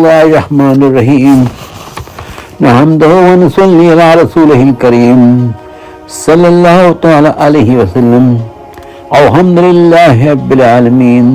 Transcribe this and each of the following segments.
الله الرحمن الرحيم نحمده ونصلي على رسوله الكريم صلى الله تعالى عليه وسلم الحمد لله رب العالمين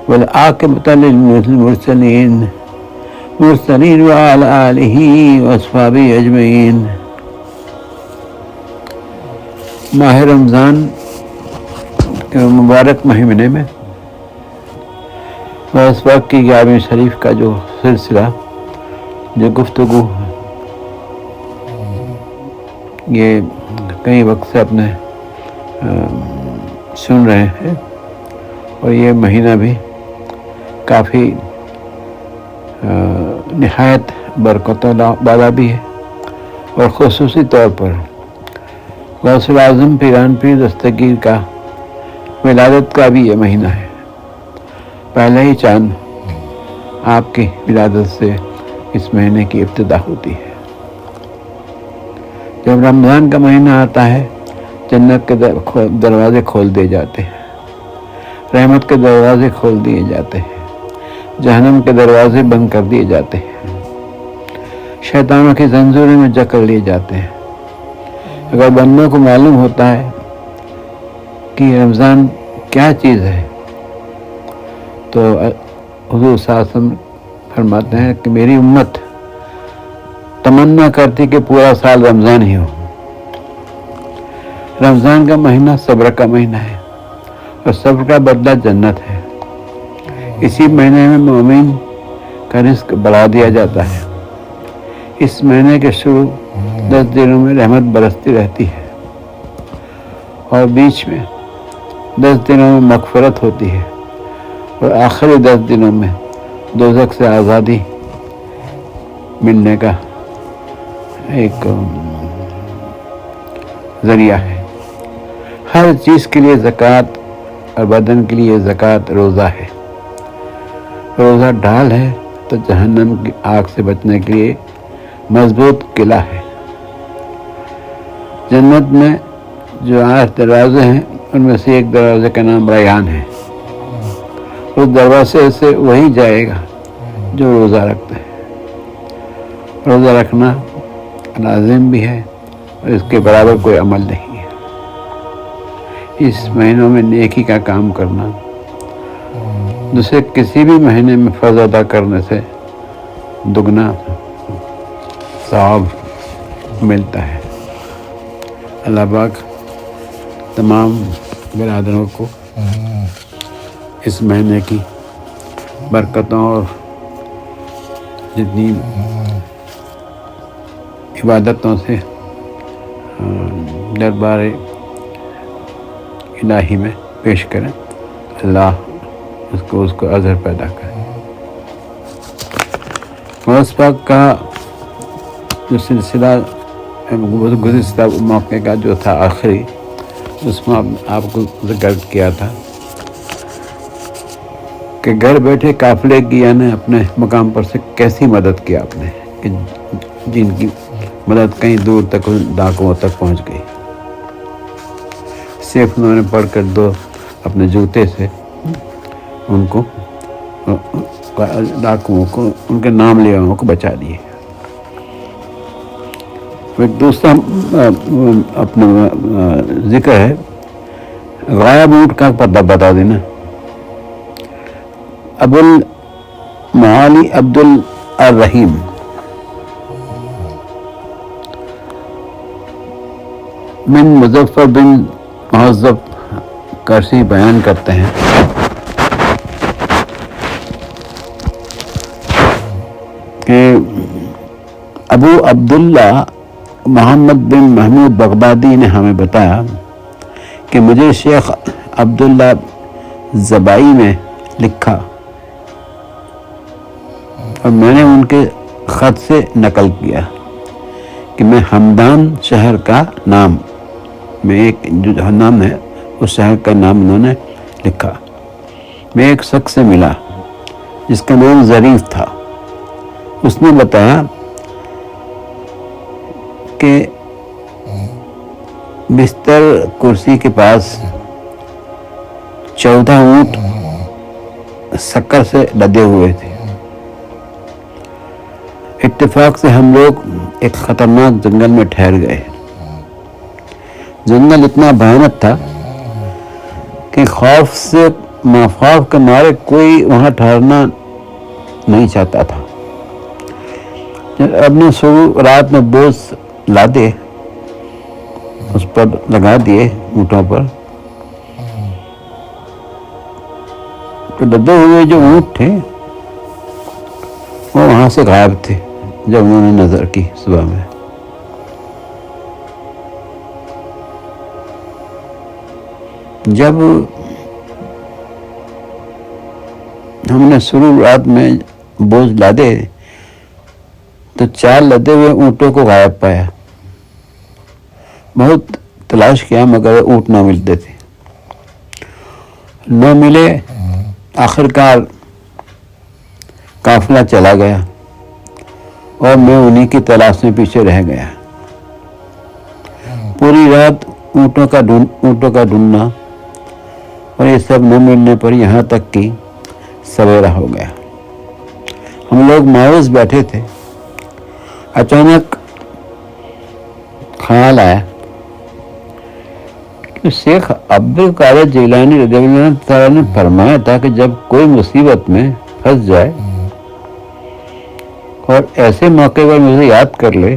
والعاقبة للمرسلين وعلى آله وأصحابه أجمعين۔ ماہ رمضان کے مبارک مہینے میں اس وقت کی 11ویں شریف کا جو سلسلہ جو گفتگو یہ کئی وقت سے اپنے سن رہے ہیں، اور یہ مہینہ بھی کافی نہایت برکت والا بھی ہے، اور خصوصی طور پر غوث اعظم پیران پیر دستگیر کا ولادت کا بھی یہ مہینہ ہے۔ پہلا ہی چاند آپ کی ولادت سے اس مہینے کی ابتدا ہوتی ہے۔ جب رمضان کا مہینہ آتا ہے، جنت کے دروازے کھول دیے جاتے ہیں، رحمت کے دروازے کھول دیے جاتے ہیں، جہنم کے دروازے بند کر دیے جاتے ہیں، شیطانوں کی زنجیروں میں جکڑ لیے جاتے ہیں۔ اگر بندوں کو معلوم ہوتا ہے کہ رمضان کیا چیز ہے، تو حضور صلی اللہ علیہ وسلم فرماتے ہیں کہ میری امت تمنا کرتی کہ پورا سال رمضان ہی ہو۔ رمضان کا مہینہ صبر کا مہینہ ہے، اور صبر کا بدلہ جنت ہے۔ اسی مہینے میں مومن کا رزق بڑھا دیا جاتا ہے۔ اس مہینے کے شروع 10 دنوں میں رحمت برستی رہتی ہے، اور بیچ میں 10 دنوں میں مغفرت ہوتی ہے، اور آخری 10 دنوں میں دوزخ سے آزادی ملنے کا ایک ذریعہ ہے۔ ہر چیز کے لیے زکوٰۃ، اور بدن کے لیے زکوٰۃ روزہ ہے۔ روزہ ڈھال ہے تو جہنم کی آگ سے بچنے کے لیے مضبوط قلعہ ہے۔ جنت میں جو 8 دروازے ہیں، ان میں سے ایک دروازے کا نام ریان ہے۔ اس دروازے سے وہی جائے گا جو روزہ رکھتا ہے۔ روزہ رکھنا لازم بھی ہے، اور اس کے برابر کوئی عمل نہیں ہے۔ اس مہینوں میں نیکی کا کام کرنا دوسرے کسی بھی مہینے میں فرض ادا کرنے سے دگنا ثواب ملتا ہے۔ اللہ پاک تمام برادروں کو اس مہینے کی برکتوں اور جتنی عبادتوں سے دربار الہی میں پیش کریں۔ اللہ اس کو اجر پیدا کرے۔ غوث پاک کا جو سلسلہ گزشتہ موقع کا جو تھا آخری، اس میں آپ کو ذکر کیا تھا کہ گھر بیٹھے قافلے کی یعنی اپنے مقام پر سے کیسی مدد کی آپ نے، کہ جن کی مدد کہیں دور تک ڈاکوؤں تک پہنچ گئی۔ صرف انہوں نے پڑھ کر 2 اپنے جوتے سے ان کو ڈاکوؤں کو ان کے نام لیواؤں کو بچا لیے۔ ایک دوسرا اپنا ذکر ہے، غائب اونٹ کا پتہ بتا دینا۔ ابو المعالی عبد الرحیم بن مظفر بن مہذب کرسی بیان کرتے ہیں کہ ابو عبداللہ محمد بن محمود بغدادی نے ہمیں بتایا کہ مجھے شیخ عبداللہ زبائی میں لکھا، اور میں نے ان کے خط سے نقل کیا کہ میں ہمدان شہر کا نام میں ایک جو نام ہے اس شہر کا نام انہوں نے لکھا۔ میں ایک شخص سے ملا جس کا نام ظریف تھا۔ اس نے بتایا کہ بستر کرسی کے پاس 14 اونٹ شکر سے لدے ہوئے تھے، اتفاق سے ہم لوگ ایک خطرناک جنگل میں ٹھہر گئے. جنگل اتنا بھیانک تھا کہ خوف سے مافوق کے مارے کوئی وہاں ٹھہرنا نہیں چاہتا تھا. اب نے صبح رات میں بوجھ لادے اس پر لگا دیے اونٹوں پر، تو دبے ہوئے جو اونٹ تھے وہ وہاں سے غائب تھے. جب انہوں نے نظر کی صبح میں، جب ہم نے شروع رات میں بوجھ لادے تو 4 لدے ہوئے اونٹوں کو غائب پایا. بہت تلاش کیا مگر اونٹ نہ ملتے تھے، نہ ملے. آخرکار قافلہ چلا گیا اور میں انہی کی تلاش میں پیچھے رہ گیا. پوری رات اونٹوں کا ڈھونڈنا اور یہ سب نہ ملنے پر یہاں تک کہ سویرا ہو گیا. ہم لوگ مایوس بیٹھے تھے. اچانک خیال آیا کہ شیخ عبد القادر جیلانی رضی اللہ تعالیٰ نے فرمایا تھا کہ جب کوئی مصیبت میں پھنس جائے اور ایسے موقع پر مجھے یاد کر لے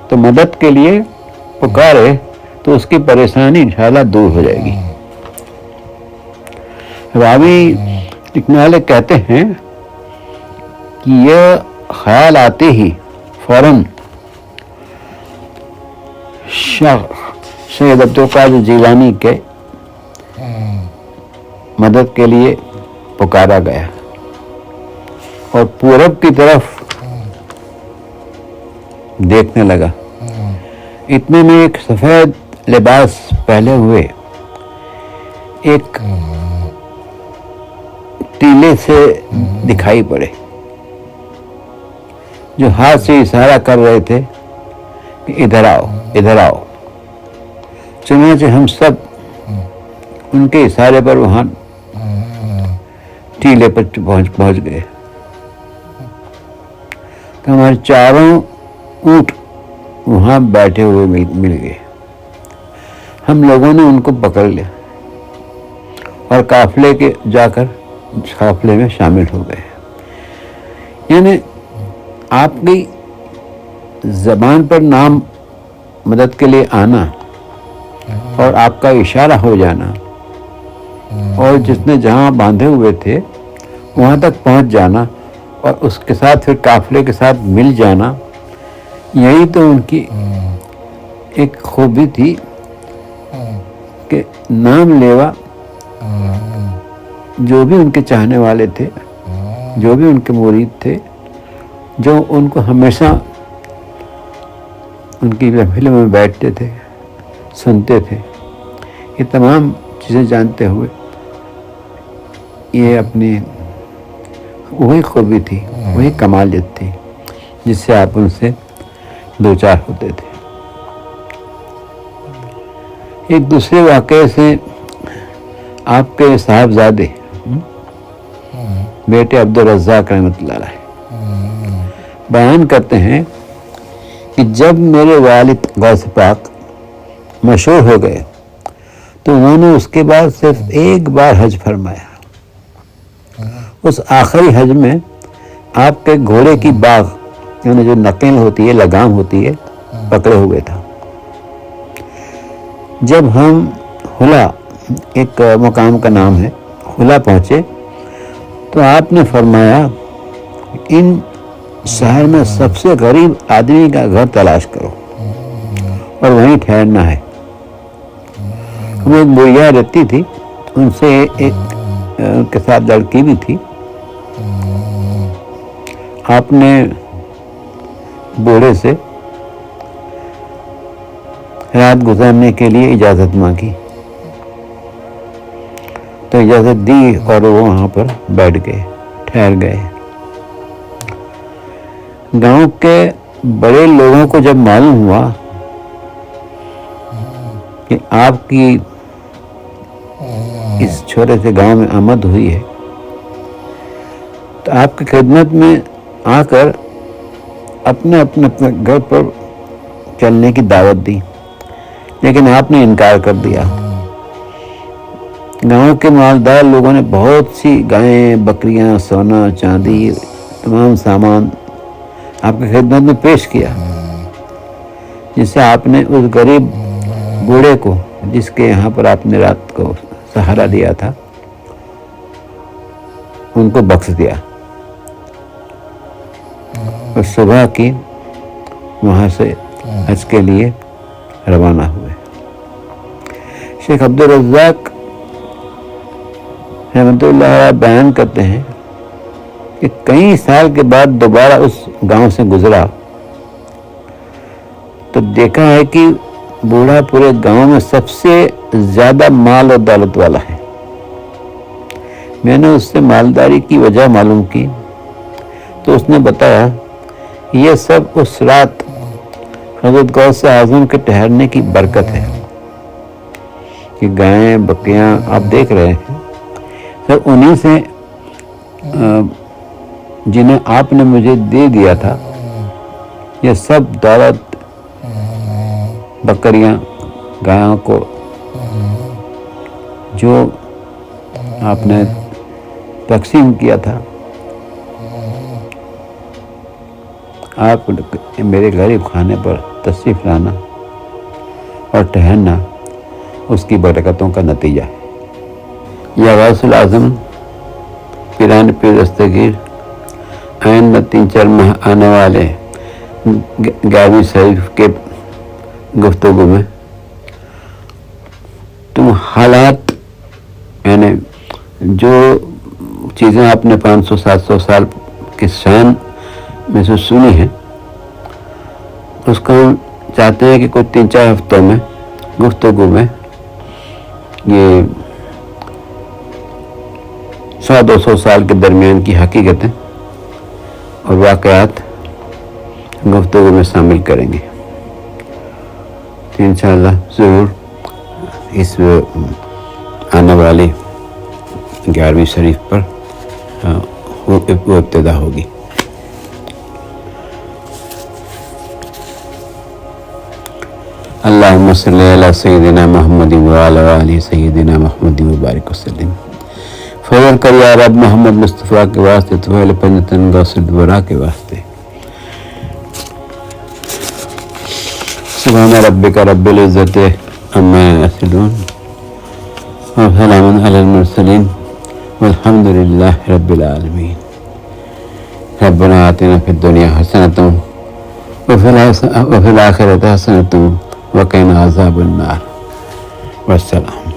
تو مدد کے لیے پکارے تو اس کی پریشانی انشاءاللہ دور ہو جائے گی. راوی لکھنے والے کہتے ہیں کہ یہ خیال آتے ہی فوراً سید عبد القادر جیلانی کے مدد کے لیے پکارا گیا اور پورب کی طرف دیکھنے لگا. اتنے میں ایک سفید لباس پہنے ہوئے ایک ٹیلے سے دکھائی پڑے جو ہاتھ سے اشارہ کر رہے تھے کہ ادھر آؤ ادھر آؤ. چنانچہ ہم سب ان کے اشارے پر وہاں ٹیلے پر پہنچ گئے. تو ہمارے 4 اونٹ وہاں بیٹھے ہوئے مل گئے. ہم لوگوں نے ان کو پکڑ لیا اور قافلے کے جا کر قافلے میں شامل ہو گئے. یعنی آپ کی زبان پر نام مدد کے لیے آنا اور آپ کا اشارہ ہو جانا اور جس نے جہاں باندھے ہوئے تھے وہاں تک پہنچ جانا اور اس کے ساتھ پھر قافلے کے ساتھ مل جانا، یہی تو ان کی ایک خوبی تھی کہ نام لیوا جو بھی ان کے چاہنے والے تھے، جو بھی ان کے مرید تھے، جو ان کو ہمیشہ ان کی محفلوں میں بیٹھتے تھے، سنتے تھے، یہ تمام چیزیں جانتے ہوئے یہ اپنی وہی خوبی تھی، وہی کمالیت تھی جس سے آپ ان سے دوچار ہوتے تھے. ایک دوسرے واقعے سے آپ کے صاحبزادے بیٹے عبدالرزاق رحمۃ اللہ علیہ بیان کرتے ہیں کہ جب میرے والد غوث پاک مشہور ہو گئے تو انہوں نے اس کے بعد صرف ایک بار حج فرمایا. اس آخری حج میں آپ کے گھوڑے کی باغ یعنی جو نقل ہوتی ہے، لگام ہوتی ہے، پکڑے ہوئے تھا. جب ہم حلا، ایک مقام کا نام ہے، حلا پہنچے تو آپ نے فرمایا ان شہر میں سب سے غریب آدمی کا گھر تلاش کرو اور وہیں ٹھہرنا ہے. ہمیں ایک بڑھیا رہتی تھی، ان سے ایک ان کے ساتھ لڑکی بھی تھی. آپ نے بوڑھے سے رات گزارنے کے لیے اجازت مانگی تو اجازت دی اور وہ وہاں پر بیٹھ گئے، ٹھہر گئے. گاؤں کے بڑے لوگوں کو جب معلوم ہوا کہ آپ کی اس چھوٹے سے گاؤں میں آمد ہوئی ہے تو آپ کی خدمت میں آ کر اپنے اپنے گھر پر چلنے کی دعوت دی، لیکن آپ نے انکار کر دیا۔ گاؤں کے مالدار لوگوں نے بہت سی گائیں، بکریاں، سونا، چاندی، تمام سامان آپ کی خدمت میں پیش کیا، جس سے آپ نے اس غریب بوڑھے کو، جس کے یہاں پر آپ نے رات کو سہارا دیا تھا، ان کو بخش دیا اور صبح کی وہاں سے حج کے لیے روانہ ہوئے۔ شیخ عبدالرزاق رحمۃ اللہ علیہ بیان کرتے ہیں کہ کئی سال کے بعد دوبارہ اس گاؤں سے گزرا تو دیکھا ہے کہ بوڑھا پورے گاؤں میں سب سے زیادہ مال اور دولت والا ہے۔ میں نے اس سے مالداری کی وجہ معلوم کی تو اس نے بتایا یہ سب اس رات حضرت غوث اعظم کے ٹھہرنے کی برکت ہے کہ گائیں، بکریاں آپ دیکھ رہے ہیں سب انہی سے جنہیں آپ نے مجھے دے دیا تھا۔ یہ سب دولت، بکریاں، گایوں کو جو آپ نے تقسیم کیا تھا، آپ میرے غریب خانے پر تشریف لانا اور ٹہرنا اس کی برکتوں کا نتیجہ ہے۔ یا غوث الاعظم پیران پیر دستگیر آئندہ 3-4 ماہ آنے والے 11ویں شریف کے گفتگو میں تم حالات، یعنی جو چیزیں آپ نے 500-700 سال کے شان میں سے سنی ہیں، اس کو ہم چاہتے ہیں کہ کوئی 3-4 ہفتوں میں گفتگو میں یہ 100-200 سال کے درمیان کی حقیقتیں اور واقعات گفتگو میں شامل کریں گے۔ انشاءاللہ ضرور اس آنے والی 11ویں شریف پر وہ ابتدا ہوگی۔ اللہم صلی علی سیدنا محمد وعلی آلہ سیدنا محمد وبارک وسلم۔ فضل کر یا رب محمد مصطفیٰ کے واسطے، طفیل پنجتن غوث الورا کے واسطے۔ سبحان ربک رب العزت عما یصفون وسلام علی المرسلین والحمد للہ رب العالمین۔ ربنا آتنا فی الدنیا حسنۃ وفی الآخرۃ حسنۃ وقنا عذاب النار۔ والسلام۔